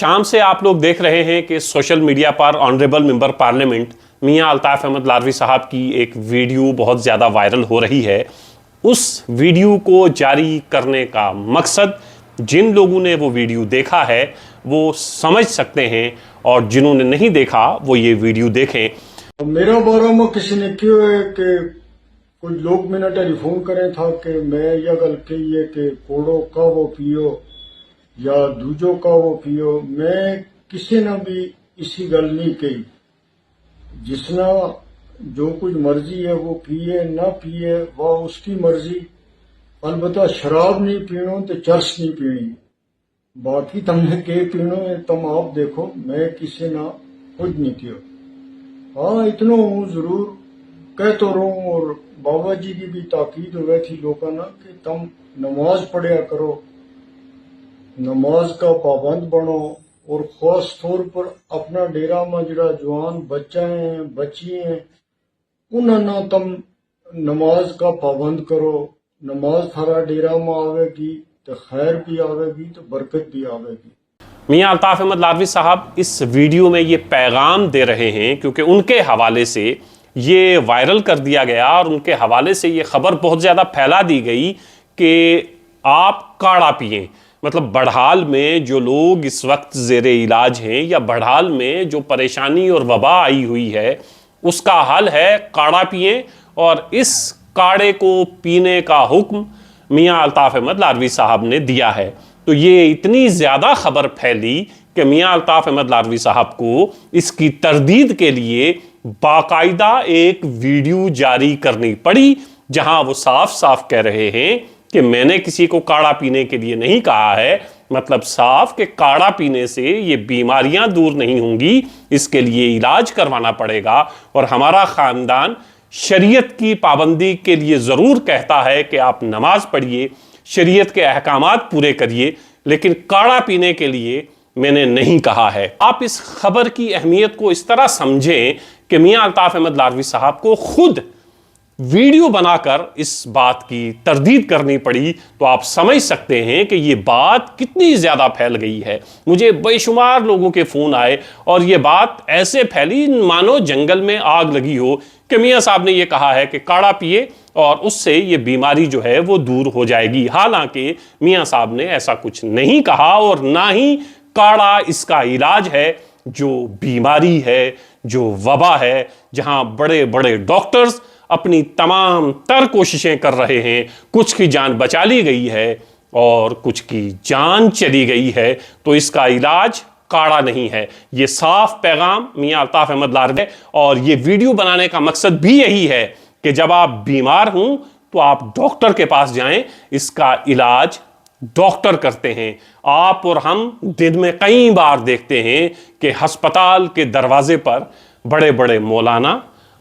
शाम से आप लोग देख रहे हैं कि सोशल मीडिया पर ऑनरेबल मेंबर पार्लियामेंट मियां अल्ताफ अहमद लारवी साहब की एक वीडियो बहुत ज़्यादा वायरल हो रही है। उस वीडियो को जारी करने का मकसद, जिन लोगों ने वो वीडियो देखा है वो समझ सकते हैं और जिन्होंने नहीं देखा वो ये वीडियो देखें। मेरा बारे में किसी ने क्यों है कि कुछ लोग मैंने टेलीफोन करे था कि मैं यह गल कही है कि कोड़ो का वो पियो या दूजो का वो पियो। मैं किसी ने भी इसी गल नहीं कही। जिसना जो कुछ मर्जी है वो पिए ना पिए वह उसकी मर्जी। अलबत्ता शराब नहीं पीनो तो चरस नहीं पीनी। बाकी तुमने के पीनो है तुम आप देखो, मैं किसी ना कुछ नहीं किया। हाँ इतना हूँ जरूर कह तो रहा हूँ, और बाबा जी की भी ताकीद हुई थी लोगों ने कि तुम नमाज पढ़िया करो, नमाज का पाबंद बनो, और खास तौर पर अपना डेरा में जरा जवान बच्चा हैं बच्ची हैं उन्होंने तुम नमाज का पाबंद करो। नमाज थारा डेरा में आवेगी तो खैर भी आवेगी तो बरकत भी आवेगी। मियां अल्ताफ अहमद लारवी साहब इस वीडियो में ये पैगाम दे रहे हैं क्योंकि उनके हवाले से ये वायरल कर दिया गया और उनके हवाले से ये खबर बहुत ज़्यादा फैला दी गई कि आप काढ़ा पिएं। मतलब बड़हाल में जो लोग इस वक्त ज़ेरे इलाज हैं या बड़हाल में जो परेशानी और वबा आई हुई है उसका हल है काढ़ा पिएं, और इस काढ़े को पीने का हुक्म मियां अल्ताफ अहमद लारवी साहब ने दिया है। तो ये इतनी ज़्यादा खबर फैली कि मियां अल्ताफ अहमद लारवी साहब को इसकी तरदीद के लिए बाकायदा एक वीडियो जारी करनी पड़ी, जहां वो साफ साफ कह रहे हैं कि मैंने किसी को काढ़ा पीने के लिए नहीं कहा है। मतलब साफ कि काढ़ा पीने से ये बीमारियां दूर नहीं होंगी, इसके लिए इलाज करवाना पड़ेगा। और हमारा ख़ानदान शरीयत की पाबंदी के लिए ज़रूर कहता है कि आप नमाज पढ़िए, शरीयत के अहकामात पूरे करिए, लेकिन काढ़ा पीने के लिए मैंने नहीं कहा है। आप इस खबर की अहमियत को इस तरह समझें कि मियां अल्ताफ अहमद लारवी साहब को खुद वीडियो बनाकर इस बात की तरदीद करनी पड़ी, तो आप समझ सकते हैं कि ये बात कितनी ज़्यादा फैल गई है। मुझे बेशुमार लोगों के फ़ोन आए और ये बात ऐसे फैली मानो जंगल में आग लगी हो कि मियां साहब ने ये कहा है कि काढ़ा पिए और उससे ये बीमारी जो है वो दूर हो जाएगी। हालांकि मियां साहब ने ऐसा कुछ नहीं कहा और ना ही काढ़ा इसका इलाज है। जो बीमारी है, जो वबा है, जहां बड़े बड़े डॉक्टर्स अपनी तमाम तर कोशिशें कर रहे हैं, कुछ की जान बचा ली गई है और कुछ की जान चली गई है, तो इसका इलाज काढ़ा नहीं है। ये साफ पैगाम मियां अल्ताफ अहमद लारवी, और ये वीडियो बनाने का मकसद भी यही है कि जब आप बीमार हों तो आप डॉक्टर के पास जाएं। इसका इलाज डॉक्टर करते हैं। आप और हम दिन में कई बार देखते हैं कि अस्पताल के दरवाजे पर बड़े बड़े मौलाना,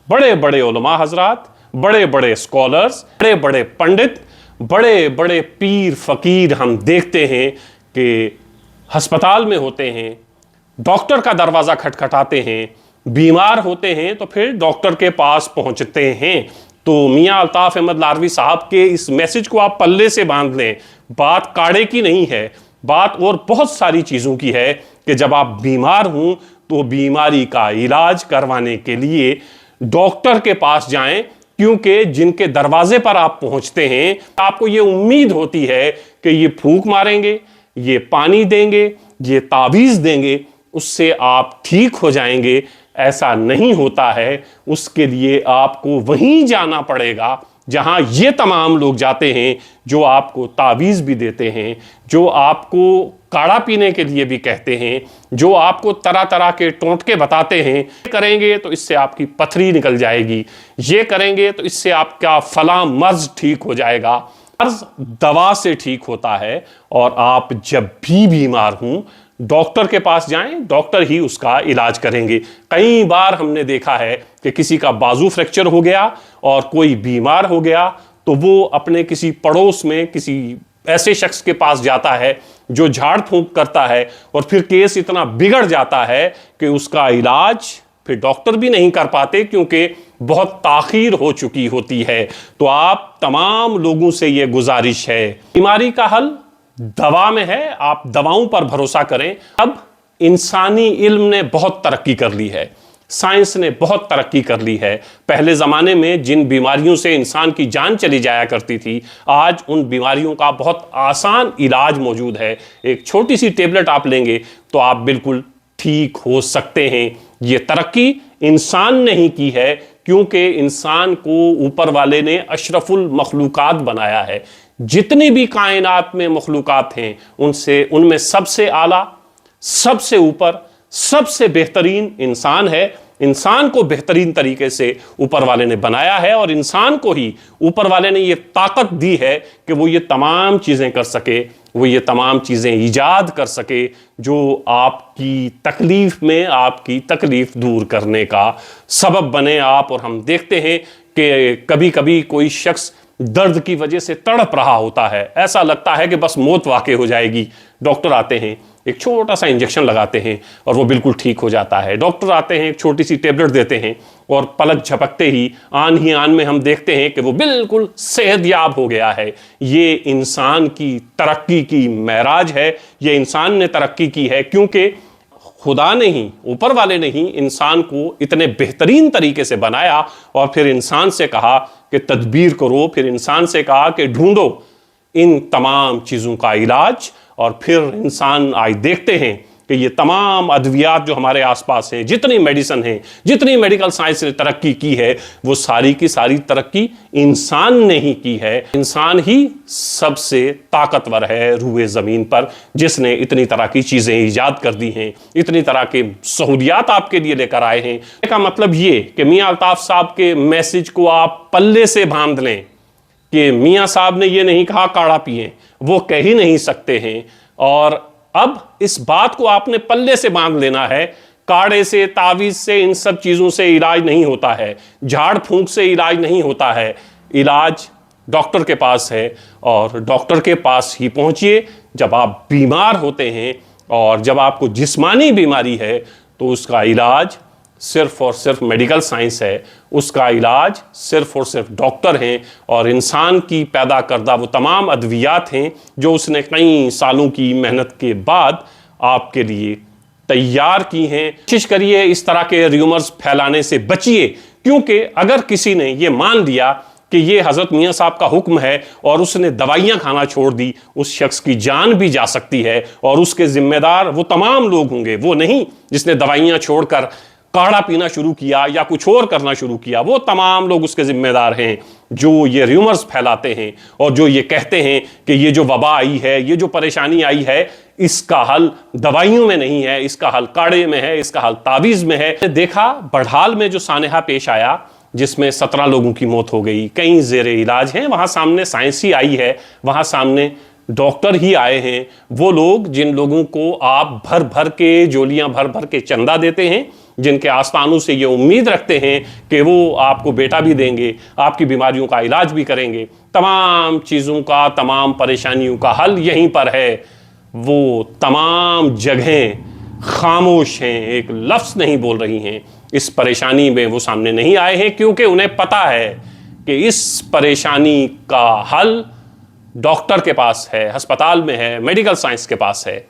बड़े बड़े उलमा हजरात, बड़े बड़े स्कॉलर्स, बड़े बड़े पंडित, बड़े बड़े पीर फकीर हम देखते हैं कि अस्पताल में होते हैं, डॉक्टर का दरवाज़ा खटखटाते हैं, बीमार होते हैं तो फिर डॉक्टर के पास पहुंचते हैं। तो मियां अल्ताफ अहमद लारवी साहब के इस मैसेज को आप पल्ले से बांध लें। बात काढ़े की नहीं है, बात और बहुत सारी चीज़ों की है कि जब आप बीमार हों तो बीमारी का इलाज करवाने के लिए डॉक्टर के पास जाएं, क्योंकि जिनके दरवाजे पर आप पहुंचते हैं आपको ये उम्मीद होती है कि ये फूंक मारेंगे, ये पानी देंगे, ये तावीज़ देंगे, उससे आप ठीक हो जाएंगे। ऐसा नहीं होता है। उसके लिए आपको वहीं जाना पड़ेगा जहां ये तमाम लोग जाते हैं, जो आपको तावीज़ भी देते हैं, जो आपको काढ़ा पीने के लिए भी कहते हैं, जो आपको तरह तरह के टोटके बताते हैं। करेंगे तो इससे आपकी पथरी निकल जाएगी, ये करेंगे तो इससे आपका फलां मर्ज ठीक हो जाएगा। मर्ज दवा से ठीक होता है, और आप जब भी बीमार हों डॉक्टर के पास जाएं, डॉक्टर ही उसका इलाज करेंगे। कई बार हमने देखा है कि किसी का बाजू फ्रैक्चर हो गया और कोई बीमार हो गया तो वो अपने किसी पड़ोस में किसी ऐसे शख्स के पास जाता है जो झाड़ फूंक करता है, और फिर केस इतना बिगड़ जाता है कि उसका इलाज फिर डॉक्टर भी नहीं कर पाते क्योंकि बहुत ताखीर हो चुकी होती है। तो आप तमाम लोगों से ये गुजारिश है, बीमारी का हल दवा में है, आप दवाओं पर भरोसा करें। अब इंसानी इल्म ने बहुत तरक्की कर ली है, साइंस ने बहुत तरक्की कर ली है। पहले ज़माने में जिन बीमारियों से इंसान की जान चली जाया करती थी, आज उन बीमारियों का बहुत आसान इलाज मौजूद है। एक छोटी सी टेबलेट आप लेंगे तो आप बिल्कुल ठीक हो सकते हैं। ये तरक्की इंसान ने ही की है, क्योंकि इंसान को ऊपर वाले ने अशरफुल मखलूकात बनाया है। जितनी भी कायनात में मखलूकात हैं, उनमें सबसे आला, सबसे ऊपर, सबसे बेहतरीन इंसान है। इंसान को बेहतरीन तरीके से ऊपर वाले ने बनाया है, और इंसान को ही ऊपर वाले ने ये ताकत दी है कि वो ये तमाम चीज़ें कर सके, वो ये तमाम चीज़ें ईजाद कर सके जो आपकी तकलीफ़ में आपकी तकलीफ़ दूर करने का सबब बने आप। और हम देखते हैं कि कभी कभी कोई शख्स दर्द की वजह से तड़प रहा होता है, ऐसा लगता है कि बस मौत वाक़ई हो जाएगी। डॉक्टर आते हैं, एक छोटा सा इंजेक्शन लगाते हैं और वो बिल्कुल ठीक हो जाता है। डॉक्टर आते हैं, एक छोटी सी टेबलेट देते हैं, और पलक झपकते ही आन में हम देखते हैं कि वो बिल्कुल सेहतयाब हो गया है। ये इंसान की तरक्की की महराज है, ये इंसान ने तरक्की की है, क्योंकि खुदा ने ही, ऊपर वाले ने ही इंसान को इतने बेहतरीन तरीके से बनाया, और फिर इंसान से कहा कि तदबीर करो, फिर इंसान से कहा कि ढूंढो इन तमाम चीज़ों का इलाज। और फिर इंसान आज देखते हैं कि ये तमाम अद्वियात जो हमारे आसपास हैं, जितनी मेडिसिन है, जितनी मेडिकल साइंस ने तरक्की की है, वो सारी की सारी तरक्की इंसान ने ही की है। इंसान ही सबसे ताकतवर है रूए ज़मीन पर, जिसने इतनी तरह की चीज़ें ईजाद कर दी हैं, इतनी तरह के सहूलियात आपके लिए लेकर आए हैं। इसका मतलब ये कि मियाँ अल्ताफ़ साहब के मैसेज को आप पल्ले से बांध लें कि मियाँ साहब ने ये नहीं कहा काढ़ा पिएं, वो कह ही नहीं सकते हैं। और अब इस बात को आपने पल्ले से बांध लेना है। काढ़े से, तावीज़ से, इन सब चीज़ों से इलाज नहीं होता है, झाड़ फूंक से इलाज नहीं होता है। इलाज डॉक्टर के पास है, और डॉक्टर के पास ही पहुंचिए जब आप बीमार होते हैं। और जब आपको जिस्मानी बीमारी है तो उसका इलाज सिर्फ और सिर्फ मेडिकल साइंस है, उसका इलाज सिर्फ और सिर्फ डॉक्टर हैं, और इंसान की पैदा करदा वो तमाम अद्वियात हैं जो उसने कई सालों की मेहनत के बाद आपके लिए तैयार की हैं। कोशिश करिए इस तरह के र्यूमर्स फैलाने से बचिए, क्योंकि अगर किसी ने ये मान लिया कि ये हज़रत मियाँ साहब का हुक्म है और उसने दवाइयाँ खाना छोड़ दी, उस शख्स की जान भी जा सकती है, और उसके ज़िम्मेदार वो तमाम लोग होंगे, वो नहीं जिसने दवाइयाँ छोड़कर काढ़ा पीना शुरू किया या कुछ और करना शुरू किया। वो तमाम लोग उसके जिम्मेदार हैं जो ये र्यूमर्स फैलाते हैं और जो ये कहते हैं कि ये जो वबा आई है, ये जो परेशानी आई है, इसका हल दवाइयों में नहीं है, इसका हल काढ़े में है, इसका हल तावीज़ में है। देखा बढ़ाल में जो सानेहा पेश आया, जिसमें 17 लोगों की मौत हो गई, कई ज़ेरे इलाज हैं, वहाँ सामने साइंस ही आई है, वहाँ सामने डॉक्टर ही आए हैं। वो लोग जिन लोगों को आप भर भर के जोलियाँ भर भर के चंदा देते हैं, जिनके आस्थानों से ये उम्मीद रखते हैं कि वो आपको बेटा भी देंगे, आपकी बीमारियों का इलाज भी करेंगे, तमाम चीज़ों का, तमाम परेशानियों का हल यहीं पर है। वो तमाम जगहें खामोश हैं, एक लफ्ज़ नहीं बोल रही हैं। इस परेशानी में वो सामने नहीं आए हैं, क्योंकि उन्हें पता है कि इस परेशानी का हल डॉक्टर के पास है, अस्पताल में है, मेडिकल साइंस के पास है,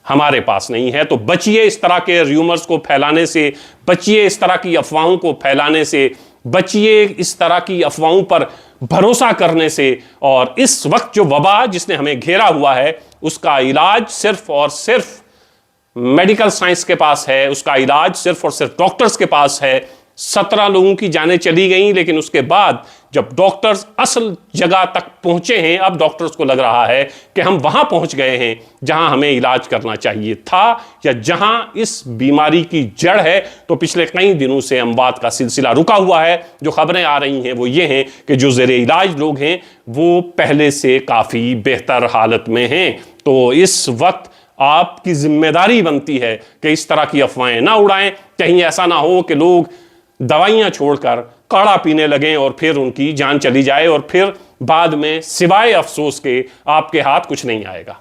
हमारे पास नहीं है। तो बचिए इस तरह के र्यूमर्स को फैलाने से, बचिए इस तरह की अफवाहों को फैलाने से, बचिए इस तरह की अफवाहों पर भरोसा करने से। और इस वक्त जो वबा जिसने हमें घेरा हुआ है, उसका इलाज सिर्फ और सिर्फ मेडिकल साइंस के पास है, उसका इलाज सिर्फ और सिर्फ डॉक्टर्स के पास है। 17 लोगों की जानें चली गई, लेकिन उसके बाद जब डॉक्टर्स असल जगह तक पहुंचे हैं, अब डॉक्टर्स को लग रहा है कि हम वहां पहुंच गए हैं जहां हमें इलाज करना चाहिए था, या जहां इस बीमारी की जड़ है। तो पिछले कई दिनों से अमवात का सिलसिला रुका हुआ है। जो खबरें आ रही हैं वो ये हैं कि जो ज़ेरे इलाज लोग हैं वो पहले से काफ़ी बेहतर हालत में हैं। तो इस वक्त आपकी जिम्मेदारी बनती है कि इस तरह की अफवाहें ना उड़ाएं, कहीं ऐसा ना हो कि लोग दवाइयाँ छोड़कर काढ़ा पीने लगें और फिर उनकी जान चली जाए, और फिर बाद में सिवाय अफसोस के आपके हाथ कुछ नहीं आएगा।